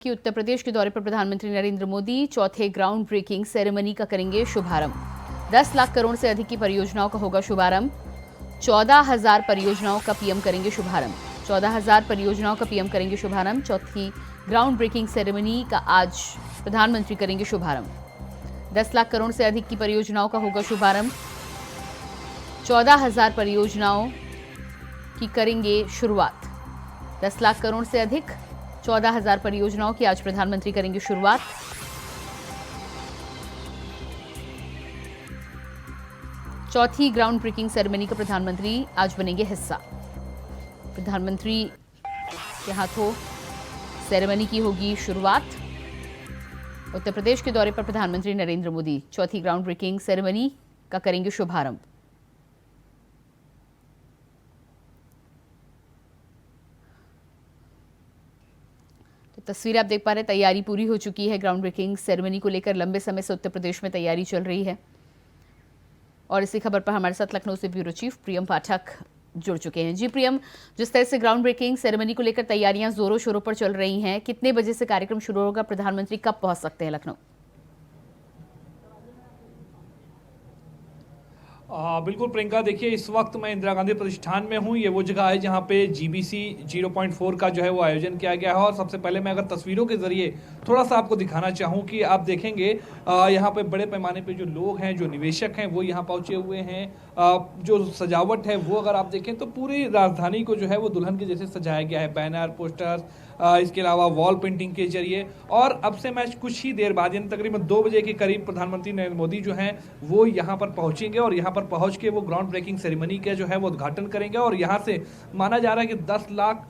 कि उत्तर प्रदेश के दौरे पर प्रधानमंत्री नरेंद्र मोदी चौथे ग्राउंड ब्रेकिंग सेरेमनी का करेंगे शुभारंभ। 10 लाख करोड़ से अधिक की परियोजनाओं का होगा शुभारंभ। 14,000 परियोजनाओं का पीएम करेंगे शुभारंभ। 14,000 परियोजनाओं का पीएम करेंगे शुभारंभ। चौथी ग्राउंड ब्रेकिंग सेरेमनी का आज प्रधानमंत्री करेंगे शुभारंभ। 10 लाख करोड़ से अधिक की परियोजनाओं का होगा शुभारंभ। 14,000 परियोजनाओं की करेंगे शुरुआत। 10 लाख करोड़ से अधिक 14,000 परियोजनाओं की आज प्रधानमंत्री करेंगे शुरुआत। चौथी ग्राउंड ब्रेकिंग सेरेमनी का प्रधानमंत्री आज बनेंगे हिस्सा। प्रधानमंत्री के हाथों सेरेमनी की होगी शुरुआत। उत्तर प्रदेश के दौरे पर प्रधानमंत्री नरेंद्र मोदी चौथी ग्राउंड ब्रेकिंग सेरेमनी का करेंगे शुभारंभ। तस्वीर आप देख पा रहे हैं, तैयारी पूरी हो चुकी है। ग्राउंड ब्रेकिंग सेरेमनी को लेकर लंबे समय से उत्तर प्रदेश में तैयारी चल रही है और इसी खबर पर हमारे साथ लखनऊ से ब्यूरो चीफ प्रियम पाठक जुड़ चुके हैं। जी प्रियम, जिस तरह से ग्राउंड ब्रेकिंग सेरेमनी को लेकर तैयारियां जोरों शोरों पर चल रही हैं, कितने बजे से कार्यक्रम शुरू होगा? प्रधानमंत्री कब पहुंच सकते हैं लखनऊ? बिल्कुल प्रियंका, देखिए इस वक्त मैं इंदिरा गांधी प्रतिष्ठान में हूँ। ये वो जगह है जहाँ पे जीबीसी 0.4 का जो है वो आयोजन किया गया है। और सबसे पहले मैं अगर तस्वीरों के जरिए थोड़ा सा आपको दिखाना चाहूँ कि आप देखेंगे यहाँ पे बड़े पैमाने पे जो लोग हैं, जो निवेशक हैं, वो यहाँ पहुँचे हुए हैं। जो सजावट है वो अगर आप देखें तो पूरी राजधानी को जो है वो दुल्हन के जैसे सजाया गया है, बैनर, पोस्टर, इसके अलावा वॉल पेंटिंग के जरिए। और अब से मैं कुछ ही देर बाद यानी तकरीबन 2 बजे के करीब प्रधानमंत्री नरेंद्र मोदी जो हैं वो यहाँ पर पहुँचेंगे और यहाँ पर पहुँच के वो ग्राउंड ब्रेकिंग सेरेमनी का जो है वो उद्घाटन करेंगे। और यहाँ से माना जा रहा है कि 10 लाख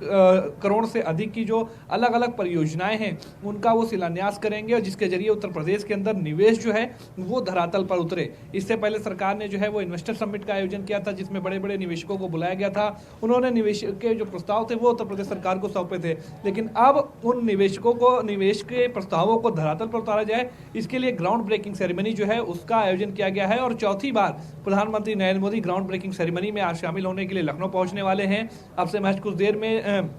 करोड़ से अधिक की जो अलग अलग परियोजनाएं हैं उनका वो शिलान्यास करेंगे और जिसके जरिए उत्तर प्रदेश के अंदर निवेश जो है वो धरातल पर उतरे। इससे पहले सरकार ने जो है वो इन्वेस्टर समिट का आयोजन किया था जिसमें बड़े बड़े निवेशकों को बुलाया गया था। उन्होंने निवेश के जो प्रस्ताव थे वो उत्तर प्रदेश सरकार को सौंपे थे, लेकिन अब उन निवेशकों को निवेश के प्रस्तावों को धरातल पर उतारा जाए, इसके लिए ग्राउंड ब्रेकिंग सेरेमनी जो है उसका आयोजन किया गया है। और चौथी बार प्रधानमंत्री Narendra Modi ground breaking ceremony में आज शामिल होने के लिए लखनऊ पहुंचने वाले हैं। अब से महज कुछ देर में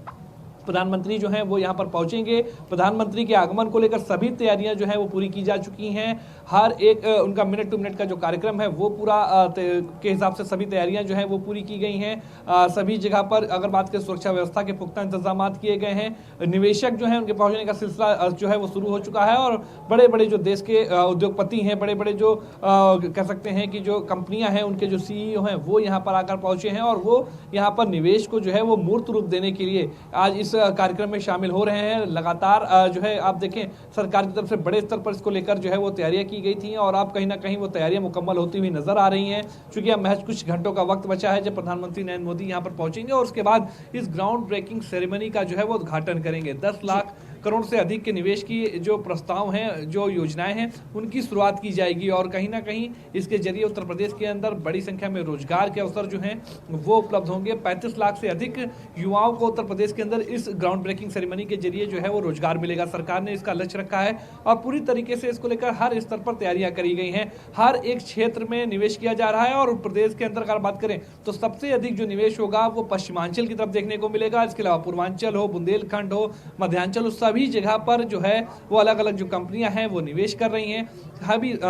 प्रधानमंत्री जो हैं वो यहाँ पर पहुंचेंगे। प्रधानमंत्री के आगमन को लेकर सभी तैयारियां जो है वो पूरी की जा चुकी हैं। हर एक उनका मिनट टू मिनट का जो कार्यक्रम है वो पूरा के हिसाब से सभी तैयारियां जो है वो पूरी की गई हैं। सभी जगह पर अगर बात करें सुरक्षा व्यवस्था के पुख्ता इंतजाम किए गए हैं। निवेशक जो है उनके पहुंचने का सिलसिला जो है वो शुरू हो चुका है और बड़े बड़े जो देश के उद्योगपति हैं, बड़े बड़े जो कह सकते हैं कि जो कंपनियां हैं उनके जो CEO हैं वो यहाँ पर आकर पहुंचे हैं और वो यहाँ पर निवेश को जो है वो मूर्त रूप देने के लिए आज इस कार्यक्रम में शामिल हो रहे हैं। लगातार जो है आप देखें सरकार की तरफ से बड़े स्तर पर इसको लेकर जो है वो तैयारियां की गई थी और अब कहीं ना कहीं वो तैयारियां मुकम्मल होती हुई नजर आ रही हैं। चूंकि अब महज कुछ घंटों का वक्त बचा है जब प्रधानमंत्री नरेंद्र मोदी यहाँ पर पहुंचेंगे और उसके बाद इस ग्राउंड ब्रेकिंग सेरेमनी का जो है वो उद्घाटन करेंगे। 10 लाख करोड़ से अधिक के निवेश की जो प्रस्ताव हैं, जो योजनाएं हैं, उनकी शुरुआत की जाएगी और कहीं ना कहीं इसके जरिए उत्तर प्रदेश के अंदर बड़ी संख्या में रोजगार के अवसर जो हैं वो उपलब्ध होंगे। 35 लाख से अधिक युवाओं को उत्तर प्रदेश के अंदर इस ग्राउंड ब्रेकिंग सेरेमनी के जरिए जो है वो रोजगार मिलेगा। सरकार ने इसका लक्ष्य रखा है और पूरी तरीके से इसको लेकर हर स्तर पर तैयारियां करी गई हैं। हर एक क्षेत्र में निवेश किया जा रहा है और प्रदेश के अंदर अगर बात करें तो सबसे अधिक जो निवेश होगा वो पश्चिमांचल की तरफ देखने को मिलेगा। इसके अलावा पूर्वांचल हो, बुंदेलखंड हो, मध्यांचल हो, सभी जगह पर जो है वो अलग अलग जो कंपनियां हैं वो निवेश कर रही हैं।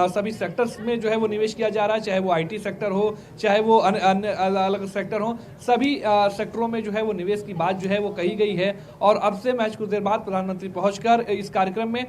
सभी सेक्टर्स में जो है वो निवेश किया जा रहा है, चाहे वो IT सेक्टर हो, चाहे वो अन्य अलग सेक्टर हो, सभी सेक्टरों में जो है वो निवेश की बात जो है वो कही गई है। और अब से मैच कुछ देर बाद प्रधानमंत्री पहुंचकर इस कार्यक्रम में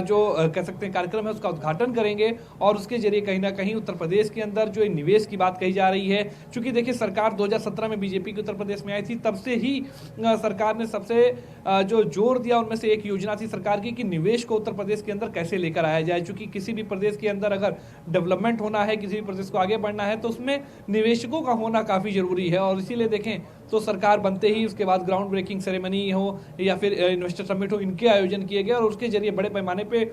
जो कह सकते हैं कार्यक्रम है उसका उद्घाटन करेंगे और उसके जरिए कहीं ना कहीं उत्तर प्रदेश के अंदर जो निवेश की बात कही जा रही है। चूंकि देखिए सरकार 2017 में बीजेपी की उत्तर प्रदेश में आई थी, तब से ही सरकार ने सबसे जो जोर दिया उनमें से एक योजना थी सरकार की कि निवेश को उत्तर प्रदेश के अंदर कैसे लेकर आया जाए। चूंकि किसी भी प्रदेश के अंदर अगर डेवलपमेंट होना है, किसी भी प्रदेश को आगे बढ़ना है तो उसमें निवेशकों का होना काफी जरूरी है। और इसीलिए देखें तो सरकार बनते ही उसके बाद ग्राउंड ब्रेकिंग सेरेमनी हो या फिर इन्वेस्टर समिट हो, इनके आयोजन किए गए और उसके जरिए बड़े पैमाने पे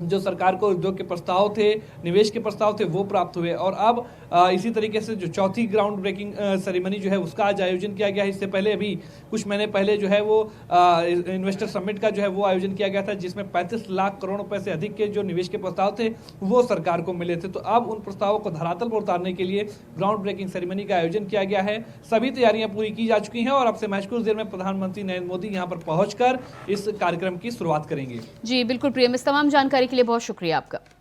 जो सरकार को उद्योग के प्रस्ताव थे, निवेश के प्रस्ताव थे, वो प्राप्त हुए। और अब इसी तरीके से जो चौथी ग्राउंड ब्रेकिंग सेरेमनी जो है उसका आज आयोजन किया गया है। इससे पहले अभी कुछ महीने पहले जो है वो इन्वेस्टर समिट का जो है वो आयोजन किया गया था, जिसमें 35 लाख करोड़ रुपए से अधिक के जो निवेश के प्रस्ताव थे वो सरकार को मिले थे। तो अब उन प्रस्तावों को धरातल पर उतारने के लिए ग्राउंड ब्रेकिंग सेरेमनी का आयोजन किया गया है। सभी तैयारियां पूरी की जा चुकी हैं और अब से महज कुछ देर में प्रधानमंत्री नरेंद्र मोदी यहाँ पर पहुंचकर इस कार्यक्रम की शुरुआत करेंगे। जी बिल्कुल प्रियम, इस तमाम जानकारी के लिए बहुत शुक्रिया आपका।